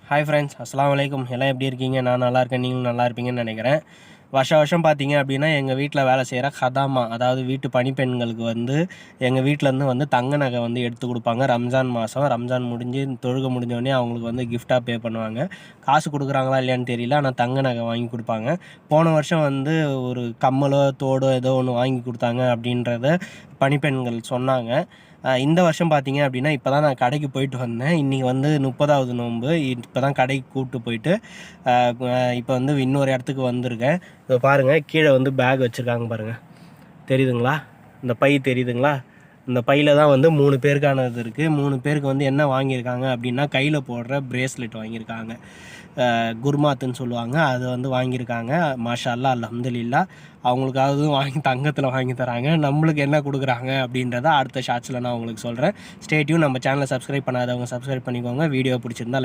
Hi friends, அஸ்ஸலாமு அலைக்கும். எல்லாம் எப்படி இருக்கீங்க? நான் நல்லா இருக்கேன், நீங்களும் நல்லா இருப்பீங்கன்னு நினைக்கிறேன். வருஷம் பார்த்தீங்க அப்படின்னா எங்கள் வீட்டில் வேலை செய்கிற கதாமா, அதாவது வீட்டு பணிப்பெண்களுக்கு வந்து எங்கள் வீட்டிலேருந்து வந்து தங்க நகை வந்து எடுத்து கொடுப்பாங்க. ரம்ஜான் மாதம், ரம்ஜான் முடிஞ்சு தொழுகை முடிஞ்சோடனே அவங்களுக்கு வந்து கிஃப்டாக பே பண்ணுவாங்க. காசு கொடுக்குறாங்களா இல்லையான்னு தெரியல, ஆனால் தங்க நகை வாங்கி கொடுப்பாங்க. போன வருஷம் வந்து ஒரு கம்மலோ தோடோ ஏதோ ஒன்று வாங்கி கொடுத்தாங்க அப்படின்றத பணிப்பெண்கள் சொன்னாங்க. இந்த வருஷம் பார்த்தீங்க அப்படின்னா இப்போ தான் நான் கடைக்கு போயிட்டு வந்தேன். இன்றைக்கி வந்து 30வது நோன்பு. இப்போ தான் கடைக்கு கூப்பிட்டு போயிட்டு இப்போ வந்து இன்னொரு இடத்துக்கு வந்திருக்கேன். இப்போ பாருங்கள், கீழே வந்து பேக் வச்சுருக்காங்க பாருங்கள், தெரியுதுங்களா? இந்த பை தெரியுதுங்களா? இந்த பையில் தான் வந்து 3 பேருக்கானது இருக்குது. 3 பேருக்கு வந்து என்ன வாங்கியிருக்காங்க அப்படின்னா, கையில் போடுற பிரேஸ்லெட் வாங்கியிருக்காங்க. குர்மாத்துன்னு சொல்லுவாங்க, அது வந்து வாங்கியிருக்காங்க. மாஷா அல்லாஹ், அல்ஹம்துலில்லாஹ். அவங்களுக்காவது வாங்கி தங்கத்தில் வாங்கி தராங்க. நம்மளுக்கு என்ன கொடுக்குறாங்க அப்படின்றத அடுத்த ஷார்ட்ஸில் நான் உங்களுக்கு சொல்கிறேன். Stay tune. நம்ம சேனலை சப்ஸ்கிரைப் பண்ணாதவங்க சப்ஸ்கிரைப் பண்ணிக்கோங்க. வீடியோ பிடிச்சிருந்தா